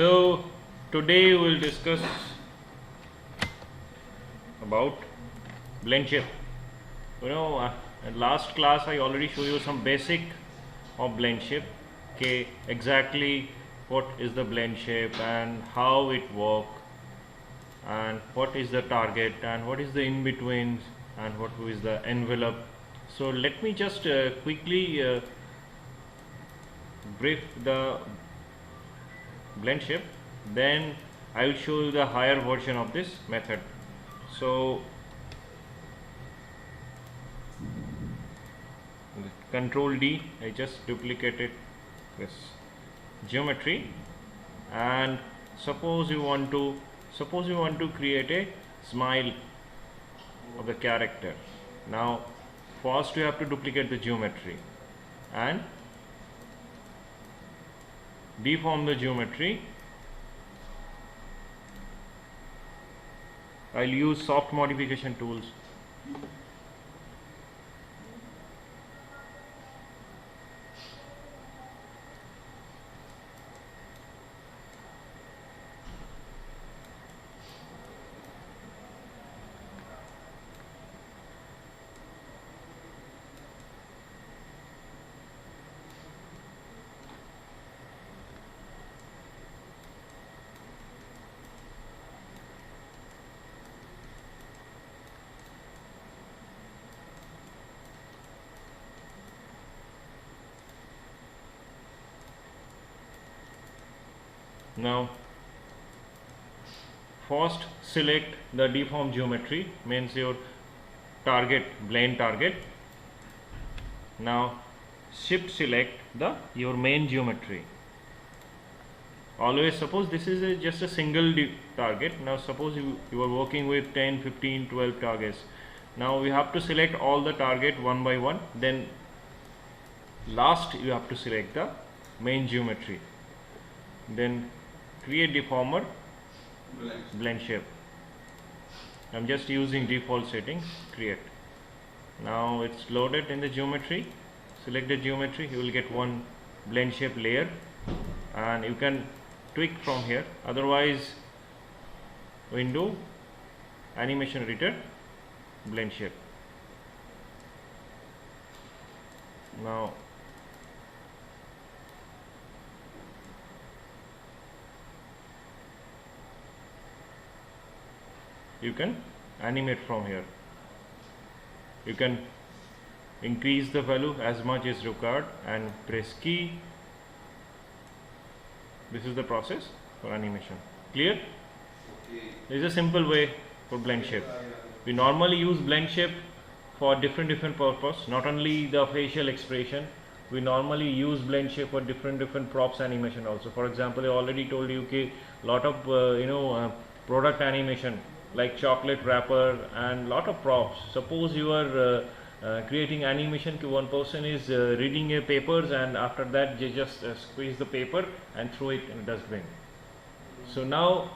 So today we'll discuss about blend shape. In last class I already showed you some basic of blend shape. Okay, exactly what is the blend shape and how it work, and what is the target and what is the in betweens and what is the envelope. So let me just quickly brief the blend shape, then I will show you the higher version of this method. So Control D, I just duplicated this geometry, and suppose you want to create a smile of the character. Now first you have to duplicate the geometry and deform the geometry. I'll use soft modification tools. Now first select the deform geometry, means your target, blend target. Now shift select the your main geometry. Always suppose this is just a single target. Now suppose you are working with 10, 15, 12 targets. Now we have to select all the target one by one, then last you have to select the main geometry, then create deformer, blend shape. I'm just using default settings, create. Now it's loaded in the geometry. Select the geometry, you will get one blend shape layer, and you can tweak from here. Otherwise, window, animation editor, blend shape. Now you can animate from here. You can increase the value as much as required and press key. This is the process for animation. Clear? Okay. This is a simple way for blend shape. We normally use blend shape for different purpose, not only the facial expression. We normally use blend shape for different props animation also. For example, I already told you okay, lot of product animation like chocolate wrapper and lot of props. Suppose you are creating animation to one person is reading a papers, and after that they just squeeze the paper and throw it in the dustbin. So now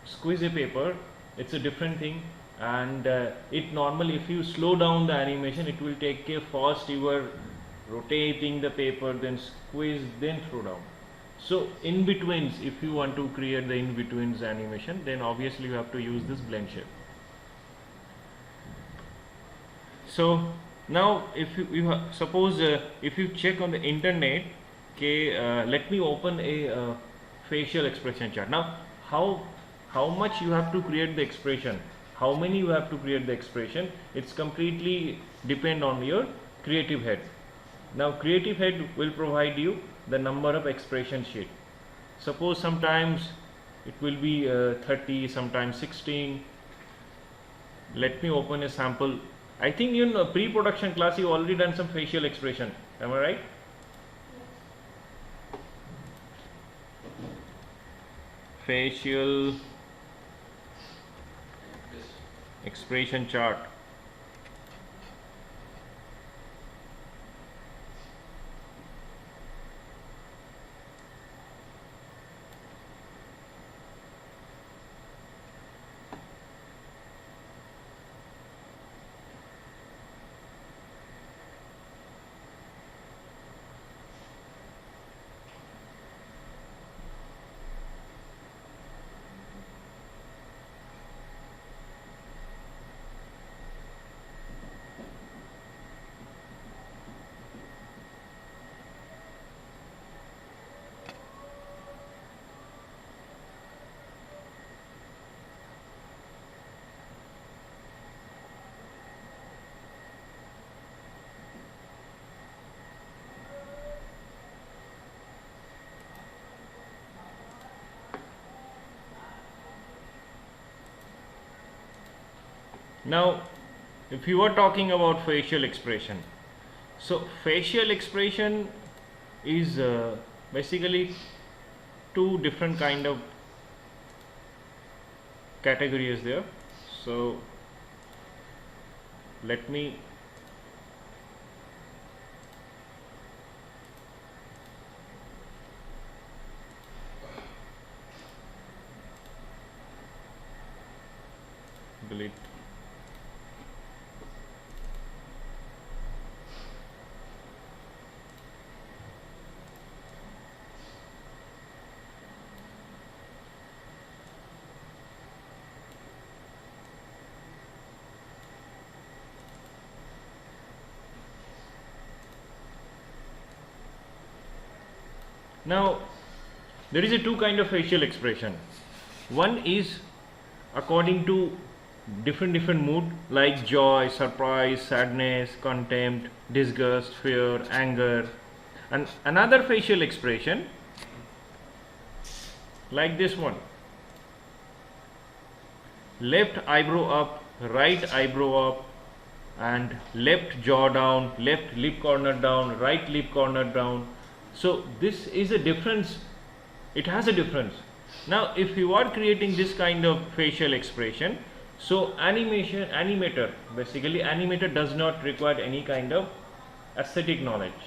squeeze a paper, it's a different thing, and it normally, if you slow down the animation, it will take care. First you are rotating the paper, then squeeze, then throw down. So in betweens, if you want to create the in betweens animation, then obviously you have to use this blend shape. So now if you suppose if you check on the internet, okay, let me open a facial expression chart. Now how much you have to create the expression, how many you have to create the expression, it's completely depend on your creative head. Now creative head will provide you the number of expression sheet. Suppose sometimes it will be 30, sometimes 16. Let me open a sample. I think in pre-production class you already done some facial expression, am I right? Facial expression chart. Now if you are talking about facial expression, so facial expression is basically two different kind of categories there. So let me delete. Now there is a two kind of facial expression. One is according to different mood, like joy, surprise, sadness, contempt, disgust, fear, anger. And another facial expression like this one: left eyebrow up, right eyebrow up, and left jaw down, left lip corner down, right lip corner down. So this is a difference, it has a difference. Now if you are creating this kind of facial expression, so animator, basically animator does not require any kind of aesthetic knowledge.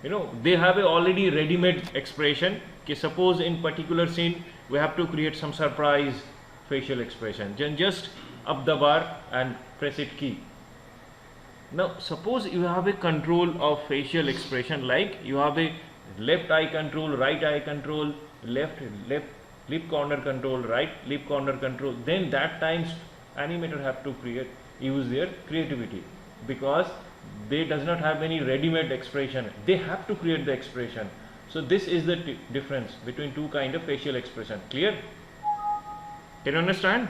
You know, they have a already ready-made expression. Okay, suppose in particular scene we have to create some surprise facial expression, then just up the bar and press it key. Now suppose you have a control of facial expression, like you have a left eye control, right eye control, left lip corner control, right lip corner control, then that times animator have to use their creativity, because they does not have any ready-made expression, they have to create the expression. So this is the difference between two kind of facial expression. Clear? Can you understand?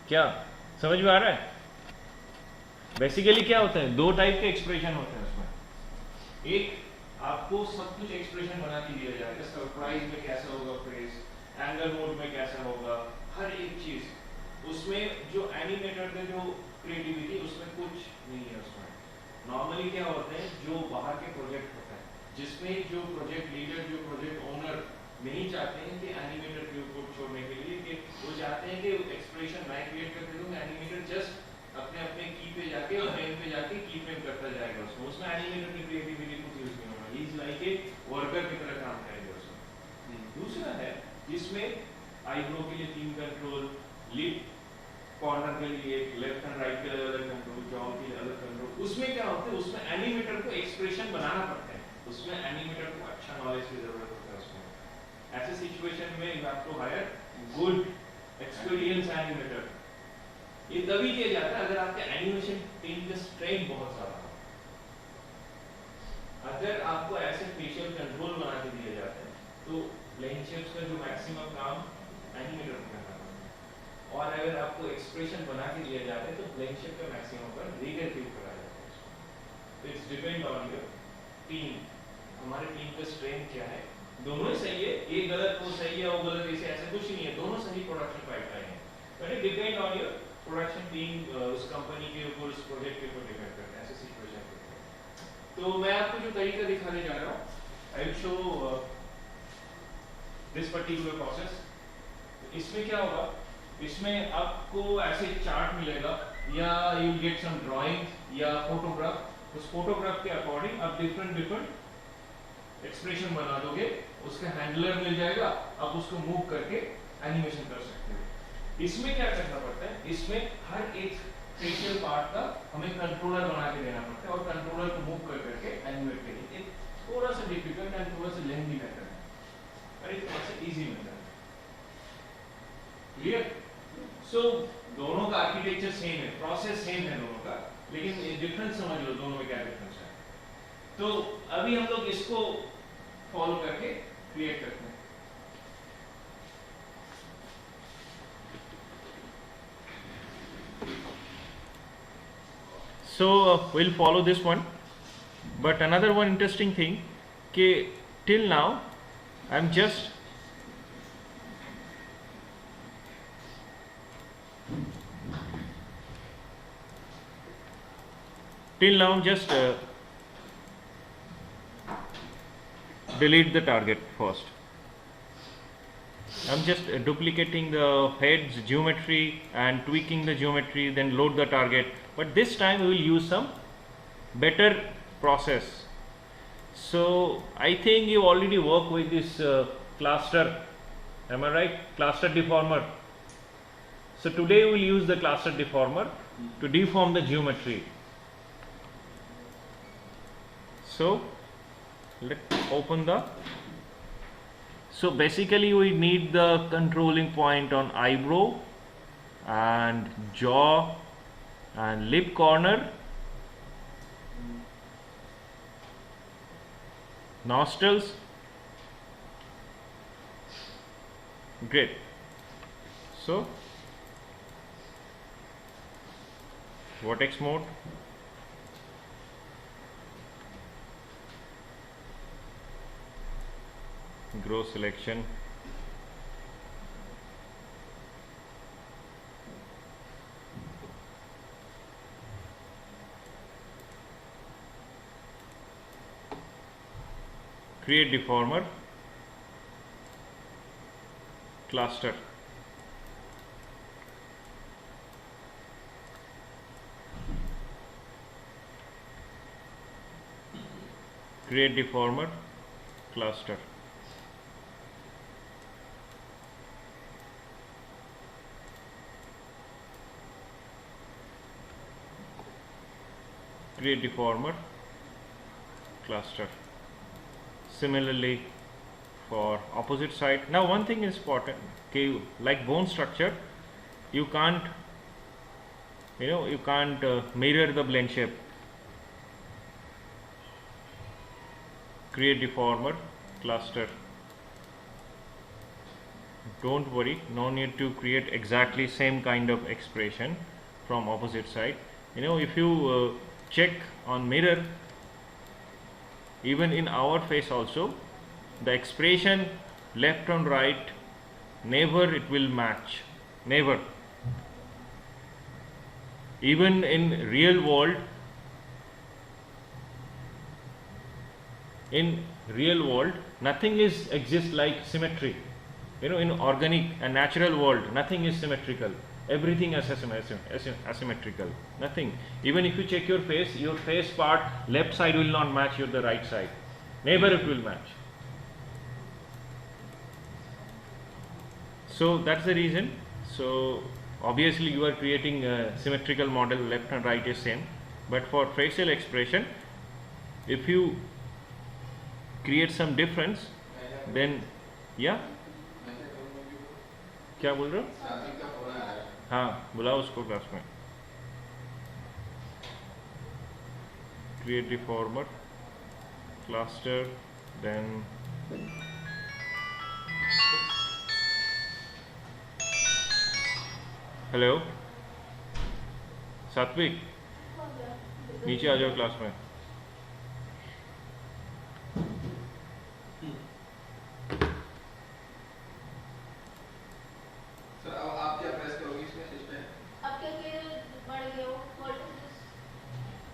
क्या समझ में आ रहा है? Basically क्या होता है, दो type के एक्सप्रेशन होते हैं उसमें. एक आपको सब कुछ एक्सप्रेशन बना के दिया जाएगा, सरप्राइज में कैसा होगा फेस, एंगर मोड में कैसा होगा, हर एक चीज उसमें जो एनिमेटर का जो क्रिएटिविटी उसमें कुछ नहीं है. उसमें नॉर्मली क्या होता है, जो बाहर के प्रोजेक्ट होता है जिसमें जो प्रोजेक्ट लीडर, जो प्रोजेक्ट ओनर नहीं चाहते हैं कि एनिमेटर के ऊपर छोड़ने के लिए, कि वो चाहते हैं कि एक्सप्रेशन मैं क्रिएट करके दूं, एनिमेटर जस्ट अपने अपने की पे जाके और फ्रेम पे जाके की फ्रेम करता जाएगा. उसमें एनिमेटर की क्रिएटिविटी कुछ यूज नहीं होगा. He is like a worker की तरह काम करेंगे उसमें. दूसरा है जिसमें आईब्रो के लिए 3 कंट्रोल, लिप कॉर्नर के लिए लेफ्ट एंड राइट के लिए अलग कंट्रोल, जॉ के लिए अलग कंट्रोल. उसमें क्या होता है, उसमें एनिमेटर को एक्सप्रेशन बनाना पड़ता है, उसमें एनिमेटर को अच्छा नॉलेज की जरूरत होता है. उसमें ऐसे सिचुएशन में you have to hire good experience animator. ये तभी किया जाता है अगर आपके एनिमेशन टीम का स्ट्रेंथ बहुत ज्यादा हो. अगर आपको ऐसे फेशियल कंट्रोल बना के दिए जाते हैं तो प्लेन शेप्स का जो मैक्सिमम काम एनिमेटर को करना पड़ता है, और अगर आपको एक्सप्रेशन बना के दिया जाता है तो प्लेन शेप का मैक्सिमम पर रिलेटिव करा जाता है. तो it's depend on your team. हमारे टीम का स्ट्रेंथ क्या है, दोनों ही सही है, एक गलत वो सही है वो गलत, ऐसे कुछ नहीं है, दोनों सही प्रोडक्शन पाइपलाइन है. But it depend on your production team, उस कंपनी के ऊपर, उस प्रोजेक्ट के ऊपर डिपेंड करता है ऐसे सिचुएशन पे. तो मैं आपको जो तरीका दिखाने जा रहा हूँ, I will show this particular process. इसमें क्या होगा, इसमें आपको ऐसे चार्ट मिलेगा या you will get some drawing या फोटोग्राफ. उस फोटोग्राफ के अकॉर्डिंग आप डिफरेंट एक्सप्रेशन बना दोगे, उसका हैंडलर मिल जाएगा, आप उसको मूव करके एनिमेशन कर सकते हो. इसमें क्या करना पड़ता है, इसमें हर एक फेशियल पार्ट का हमें कंट्रोलर बना के देना पड़ता है, और कंट्रोलर को मूव कर करके एनिमेट करिए. थोड़ा सा डिफिकल्ट एंड थोड़ा सा लेंथी मेथड है, और एक थोड़ा सा इजी मेथड है. क्लियर? सो दोनों का आर्किटेक्चर सेम है, प्रोसेस सेम है दोनों का, लेकिन डिफरेंस समझ लो दोनों में क्या डिफरेंस है. तो अभी हम लोग इसको फॉलो करके क्रिएट करते हैं. So we'll follow this one, but another one interesting thing, कि till now I'm just Till now just delete the target first. I'm just duplicating the heads geometry and tweaking the geometry, then load the target. But this time we will use some better process. So I think you already work with this cluster, am I right? Cluster deformer. So today we will use the cluster deformer to deform the geometry. So let's open the. So basically we need the controlling point on eyebrow and jaw and lip corner, nostrils. Great. So vertex mode, grow selection, create deformer, cluster, create deformer, cluster, create deformer, cluster. Similarly for opposite side. Now one thing is important, okay, like bone structure, you can't mirror the blend shape. Create deformer, cluster. Don't worry, no need to create exactly same kind of expression from opposite side. If you check on mirror, even in our face also, the expression left and right, never it will match, never. Even in real world, nothing is exists like symmetry. In organic and natural world, nothing is symmetrical. Everything is asymmetrical. Nothing. Even if you check your face part, left side will not match with the right side. Never it will match. So that's the reason. So obviously you are creating a symmetrical model, left and right is same. But for facial expression, if you create some difference, then yeah. क्या बोल रहे हो? हाँ, बुलाओ उसको class में. Create deformer, cluster, then hello सात्विक, नीचे आ जाओ क्लास में.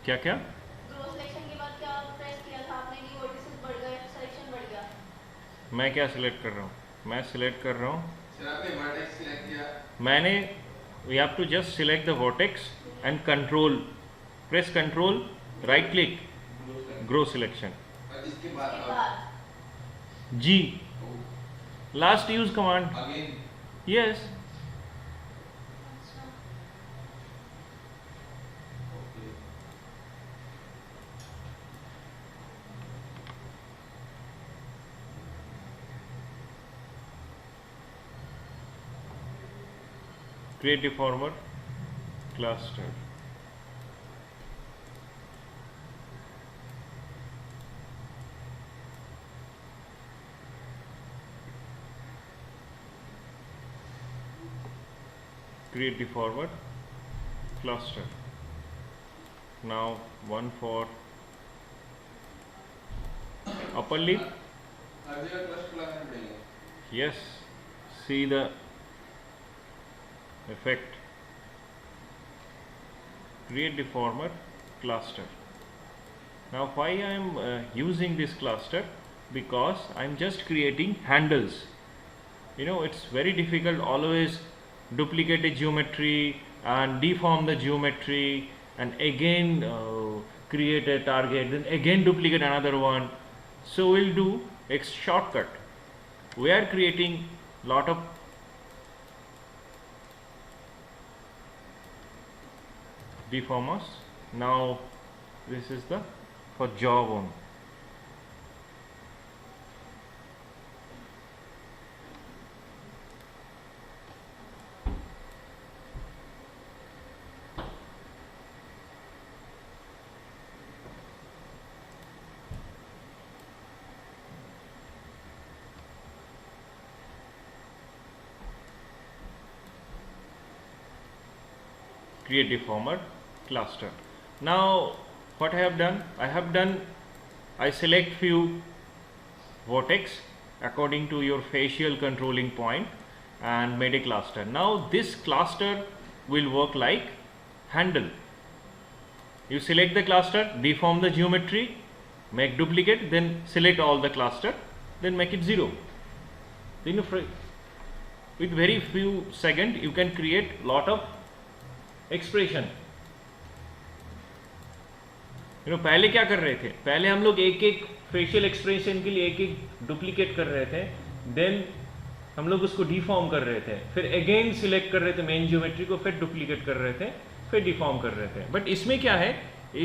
क्या क्या ग्रो सिलेक्शन के बाद क्या प्रेस किया था आपने कि वर्टिसेस बढ़ गए, सिलेक्शन बढ़ गया? मैं क्या सिलेक्ट कर रहा हूँ? मैं सिलेक्ट कर रहा हूँ, सर आपने वर्टेक्स सिलेक्ट किया. मैंने we have to just select the vertex and control, press control, right click, grow selection. और इसके बाद G, last use command. Again Yes. Create deformer, cluster. Create deformer, cluster. Now one for upper lip. हर जगह cluster लगाना पड़ेगा. Yes, see the effect. Create deformer, cluster. Now why I am using this cluster? Because I am just creating handles. You know, it's very difficult always duplicate a geometry and deform the geometry and again create a target, then again duplicate another one. So we'll do a shortcut. We are creating lot of deformers. Now this is the for jawbone. Create deformer cluster. Now what I have done? I select few vertex according to your facial controlling point and made a cluster. Now this cluster will work like handle. You select the cluster, deform the geometry, make duplicate, then select all the cluster, then make it 0. Then with very few seconds you can create lot of expression. You know पहले क्या कर रहे थे? पहले हम लोग एक एक फेशियल एक्सप्रेशन के लिए एक एक डुप्लीकेट कर रहे थे, देन हम लोग उसको डिफॉर्म कर रहे थे, फिर अगेन सिलेक्ट कर रहे थे मेन ज्योमेट्री को, फिर डुप्लीकेट कर रहे थे, फिर डिफॉर्म कर रहे थे. बट इसमें क्या है?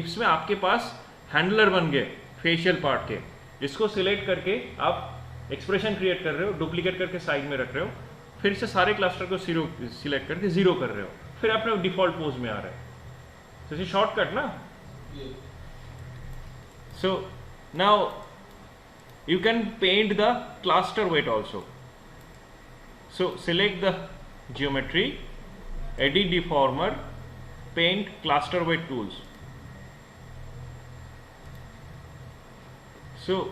इसमें आपके पास हैंडलर बन गए फेशियल पार्ट के. इसको सिलेक्ट करके आप एक्सप्रेशन क्रिएट कर रहे हो, डुप्लीकेट करके साइड में रख रहे हो, फिर से सारे क्लस्टर को सिलेक्ट करके 0 कर रहे हो, फिर अपने डिफॉल्ट पोज में आ रहे हैं. तो शॉर्टकट ना. So now you can paint the cluster weight also. So select the geometry, edit deformer, paint cluster weight tools. So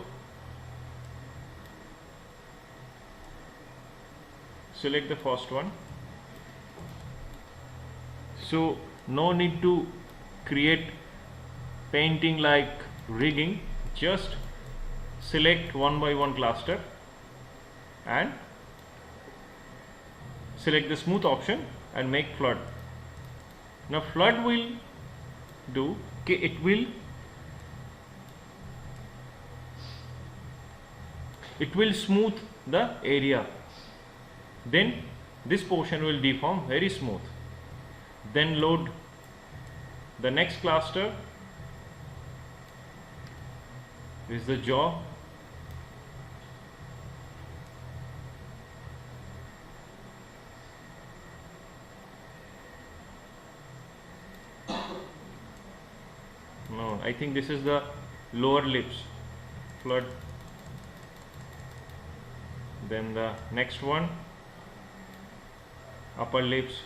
select the first one. So no need to create painting like rigging, just select one by one cluster and select the smooth option and make flood. Now flood will do, it will smooth the area, then this portion will deform very smooth. Then load the next cluster. This is the jaw. No, I think this is the lower lips. Flood. Then the next one, upper lips.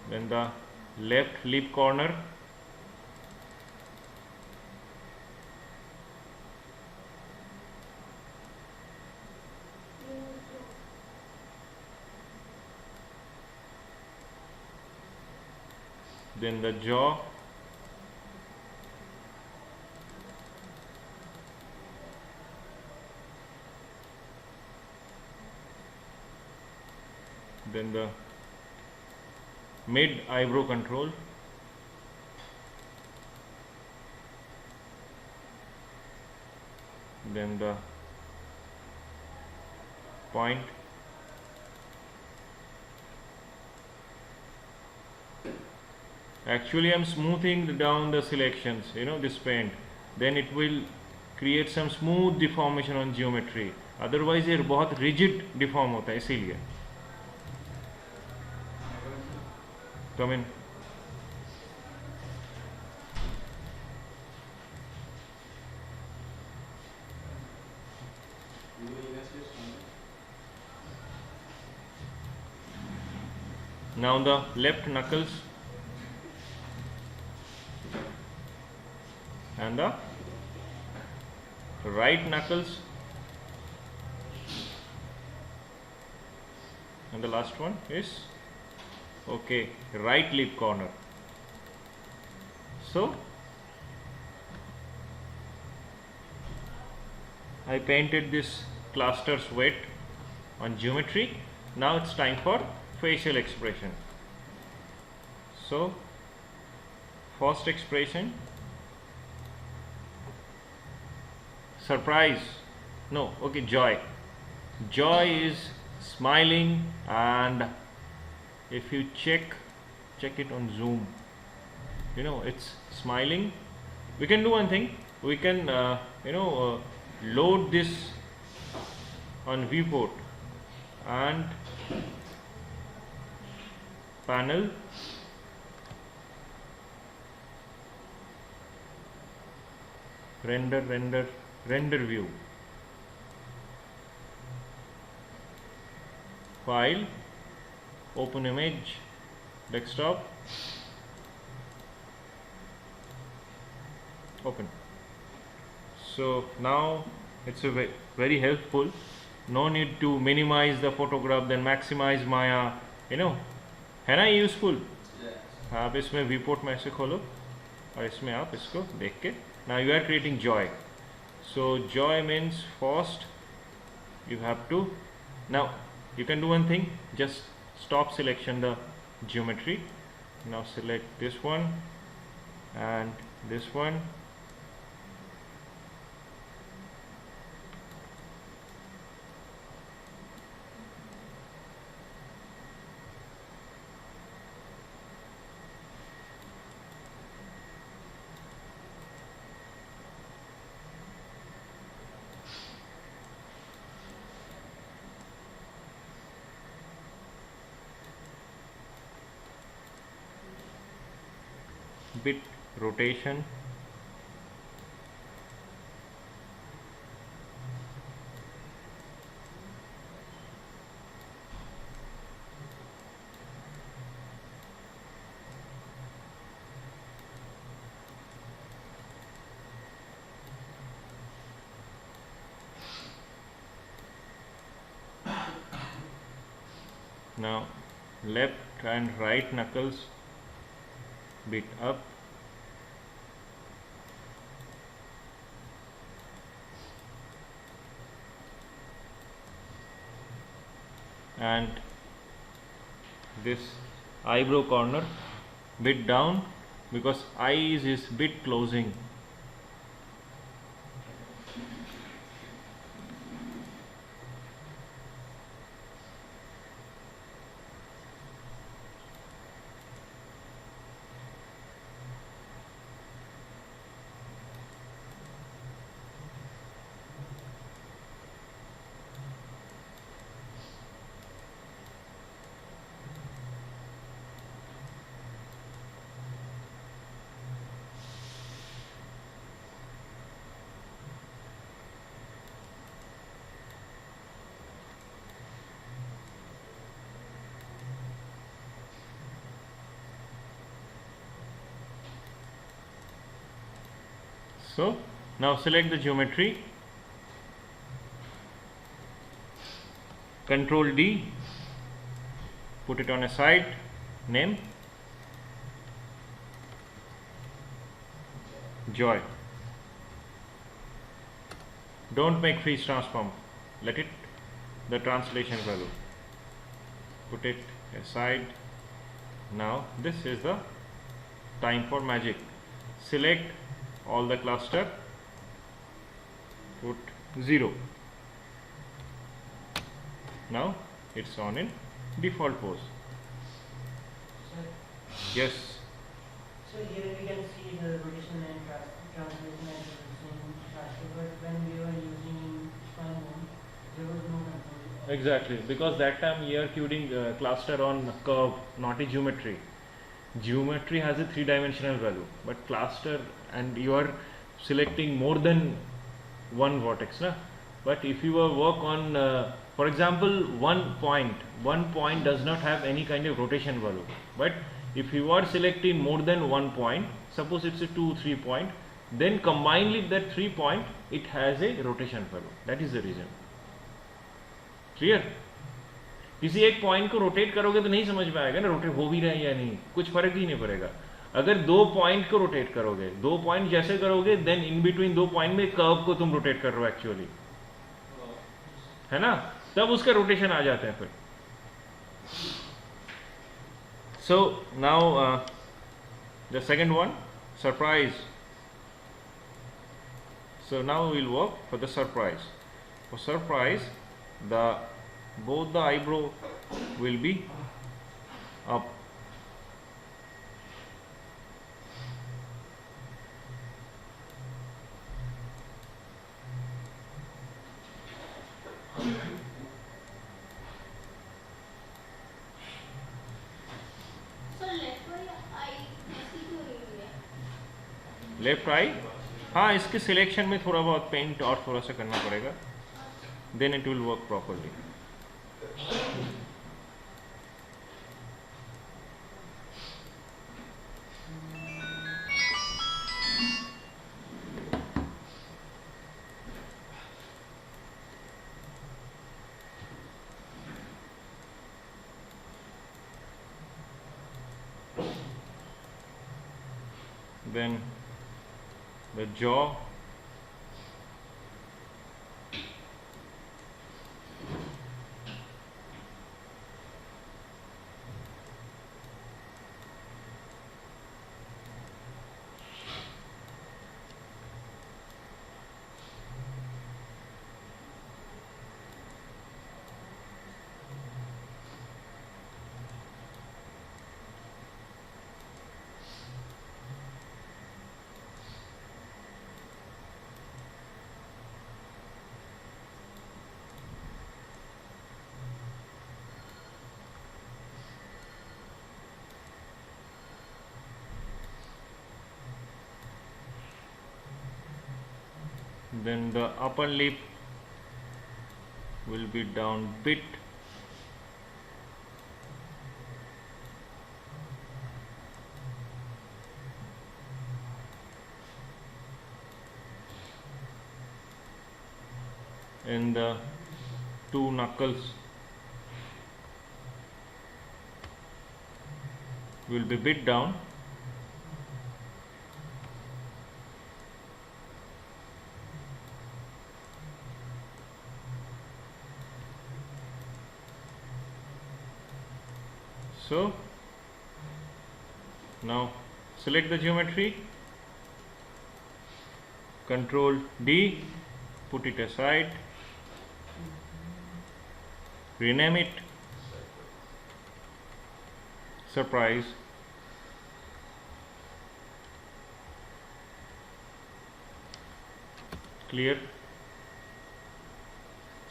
Then the left lip corner. Then the jaw. Then the mid eyebrow control. Then the point. Actually I am smoothing down the selections, you know, this paint, then it will create some smooth deformation on geometry. Otherwise ये बहुत rigid deform होता है, इसीलिए. Come in. Now the left knuckles and the right knuckles, and the last one is Okay, right lip corner. So I painted this cluster's weight on geometry. Now it's time for facial expression. So first expression, surprise, no, okay, joy. Joy is smiling, and if you check it on zoom, you know, it's smiling. We can do one thing, we can load this on viewport and panel, render view, file, open image, desktop, open. So now it's a very helpful. No need to minimize the photograph then maximize my है ना useful. आप इसमें viewport में ऐसे खोलो और इसमें आप इसको देख के, now you are creating joy. So joy means first you have to, now you can do one thing, just stop selection the geometry. Now select this one and this one. Bit rotation, now left and right knuckles bit up, and this eyebrow corner bit down because eyes is bit closing. So now select the geometry, Control D, put it on a side, name joy. Don't make freeze transform, let it the translation value, put it aside. Now this is the time for magic. Select all the cluster, put 0. Now it's on in default pose. Sir, Yes. so here we can see the rotation and translation and rotation faster, but when we were using spine bone, there was no control. Exactly, because that time you are coding cluster on curve, not a geometry. Geometry has a 3-dimensional value, but cluster, and you are selecting more than one vertex, na? But if you work on, for example, one point does not have any kind of rotation value. But if you are selecting more than one point, suppose it's a 2-3 point, then combined with that 3 point, it has a rotation value. That is the reason. Clear? किसी एक point को rotate करोगे तो नहीं समझ में आएगा ना रोटेट हो भी रहा है या नहीं, कुछ फर्क ही नहीं पड़ेगा। अगर दो पॉइंट को रोटेट करोगे, दो पॉइंट जैसे करोगे, देन इन बिटवीन दो पॉइंट में कर्व को तुम रोटेट कर रहे हो एक्चुअली, है ना, तब उसका रोटेशन आ जाते हैं फिर। So now the second one, surprise. So now we will work for the surprise. For surprise, both the eyebrow will be up. So left eye ऐसी क्यों नहीं हुई है? Left eye, हाँ इसके सिलेक्शन में थोड़ा बहुत पेंट और थोड़ा सा करना पड़ेगा, then it will work properly. Then the jaw, then the upper lip will be down bit, and the two knuckles will be bit down, so now select the geometry, Control D, put it aside, rename it surprise. Clear.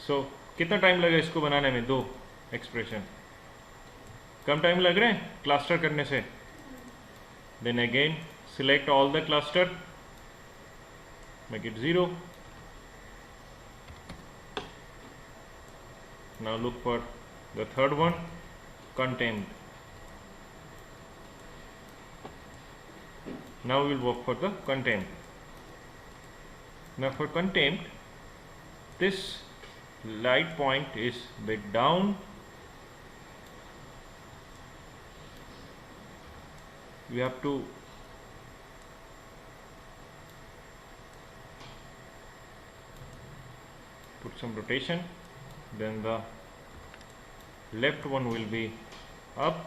So कितना time लगा इसको बनाने में? दो expression कम time लग रहे हैं cluster करने से। Then again select all the cluster, make it 0। Now look for the third one, content. Now we will work for the content. Now for content, this light point is bit down. We have to put some rotation. Then the left one will be up.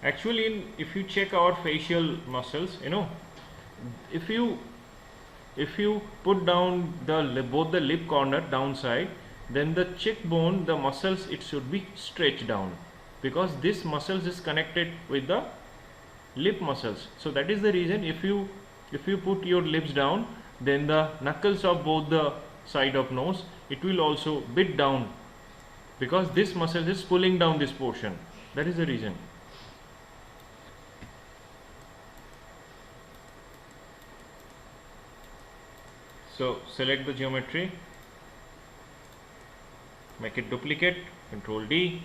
Actually, if you check our facial muscles, if you put down both the lip corner downside, then the cheekbone, the muscles, it should be stretched down, because this muscles is connected with the lip muscles. So that is the reason if you put your lips down, then the knuckles of both the side of nose, it will also bit down, because this muscle is pulling down this portion. That is the reason. So select the geometry, make it duplicate, Control D,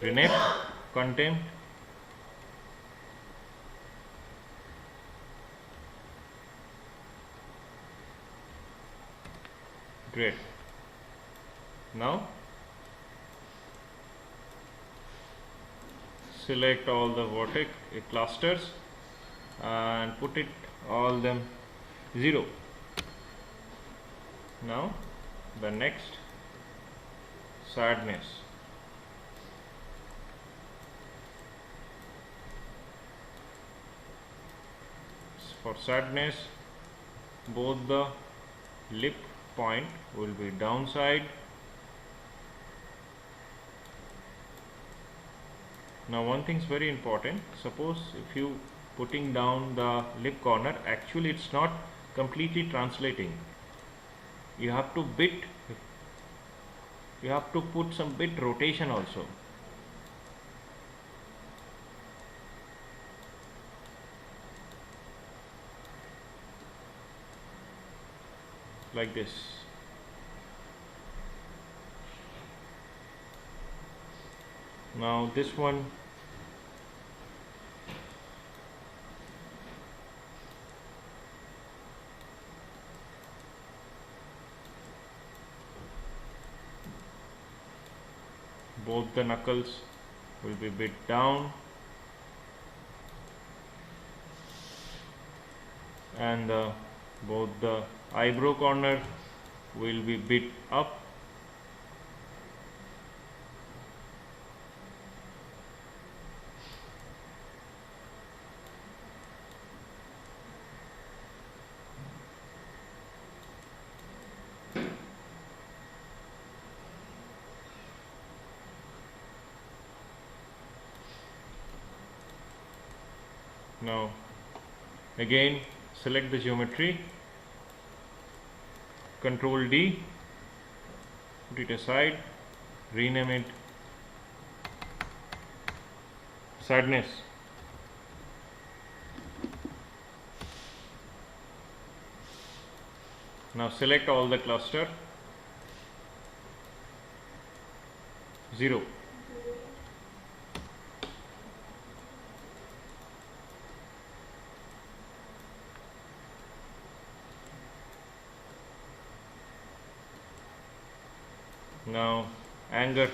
rename, content, great. Now select all the vertex clusters and put it all them 0. Now the next, sadness. For sadness, both the lip point will be downside. Now one thing is very important. Suppose if you putting down the lip corner, actually it's not completely translating. You have to put some bit rotation also. Like this. Now this one, both the knuckles will be bit down and both the eyebrow corner will be bit up. Now again select the geometry, Control D, put it aside, rename it sadness. Now select all the cluster, 0. Now anger,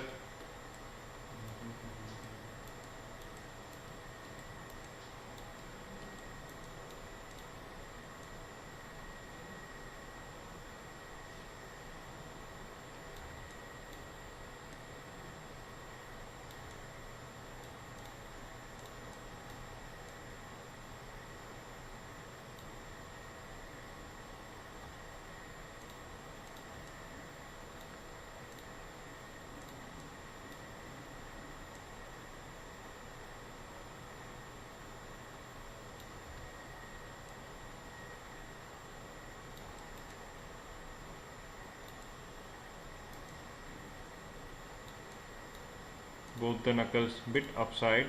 both the knuckles bit upside,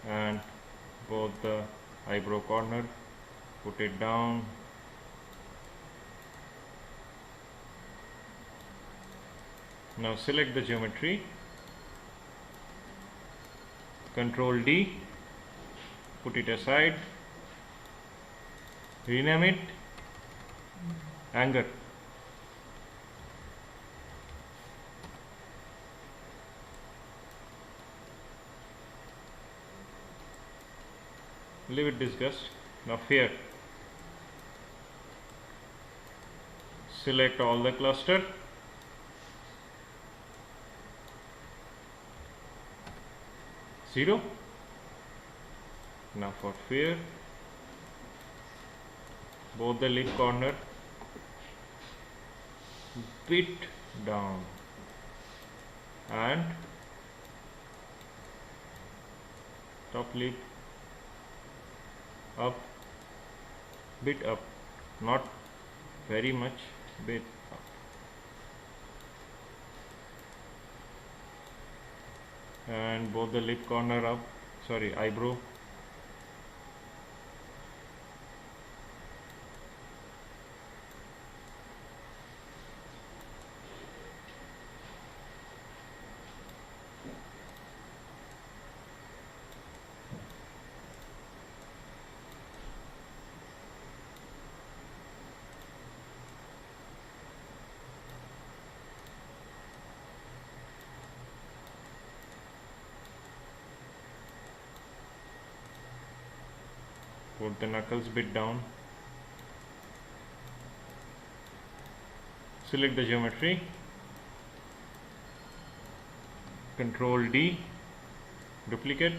and both the eyebrow corner, put it down. Now select the geometry, Control D, put it aside, rename it anger. Leave it disgust. Now fear. Select all the cluster. Zero. Now for fear, both the lip corner bit down and top lip up, bit up, not very much, bit up. And both the lip corner up, sorry, eyebrow. Put the knuckles bit down. Select the geometry. Control D. Duplicate.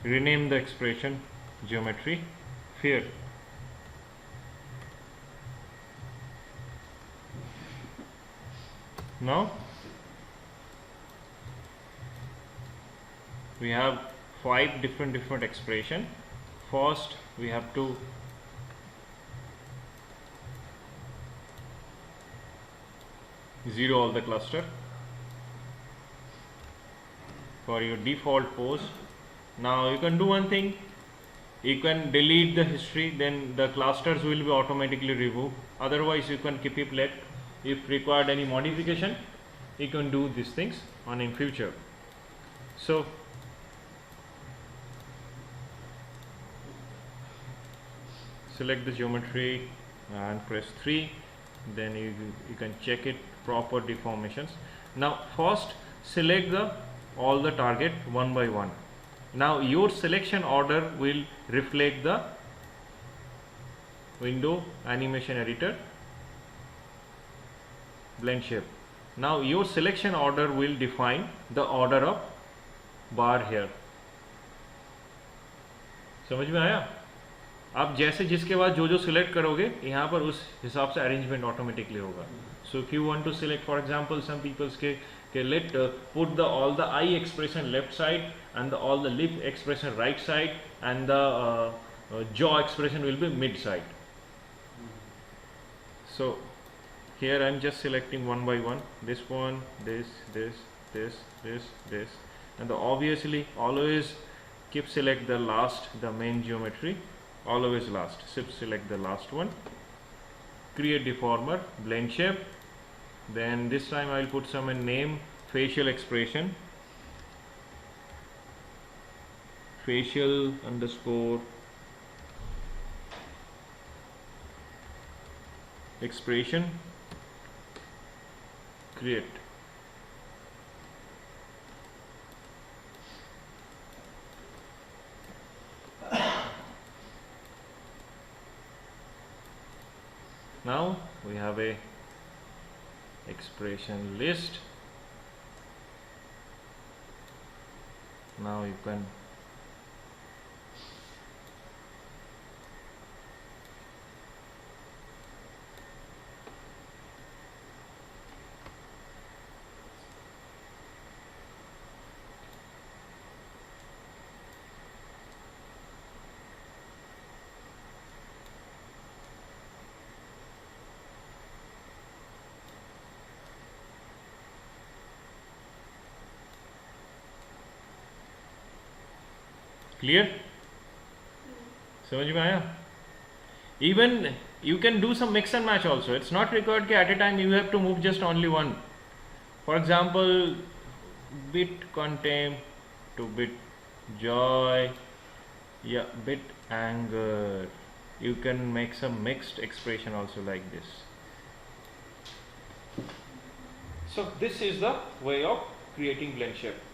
Rename the expression geometry. Fear. Now we have 5 different expression. First we have to zero all the cluster for your default pose. Now you can do one thing, you can delete the history, then the clusters will be automatically removed. Otherwise you can keep it left. If required any modification, you can do these things on in future. So select the geometry and press 3, then you can check it proper deformations. Now first select all the target one by one. Now your selection order will reflect the window animation editor blend shape. Now your selection order will define the order of bar here. समझ में आया? आप जैसे जिसके बाद जो select करोगे यहाँ पर उस हिसाब से अरेंजमेंट ऑटोमेटिकली होगा. So if you want to select, for example, some people's let put all the eye expression left side and all the lip expression right side and the jaw expression will be mid side. So here I am just selecting one by one. This one, this, and obviously always keep select the last, the main geometry. Always last. Select the last one. Create deformer, blend shape. Then this time I will put some name, facial expression, facial underscore expression, create. Now we have a expression list. Now you can clear? समझ में आया? Even you can do some mix and match also. It's not required that at a time you have to move just only one. For example, bit contempt to bit joy, yeah, bit anger. You can make some mixed expression also like this. So this is the way of creating blend shape.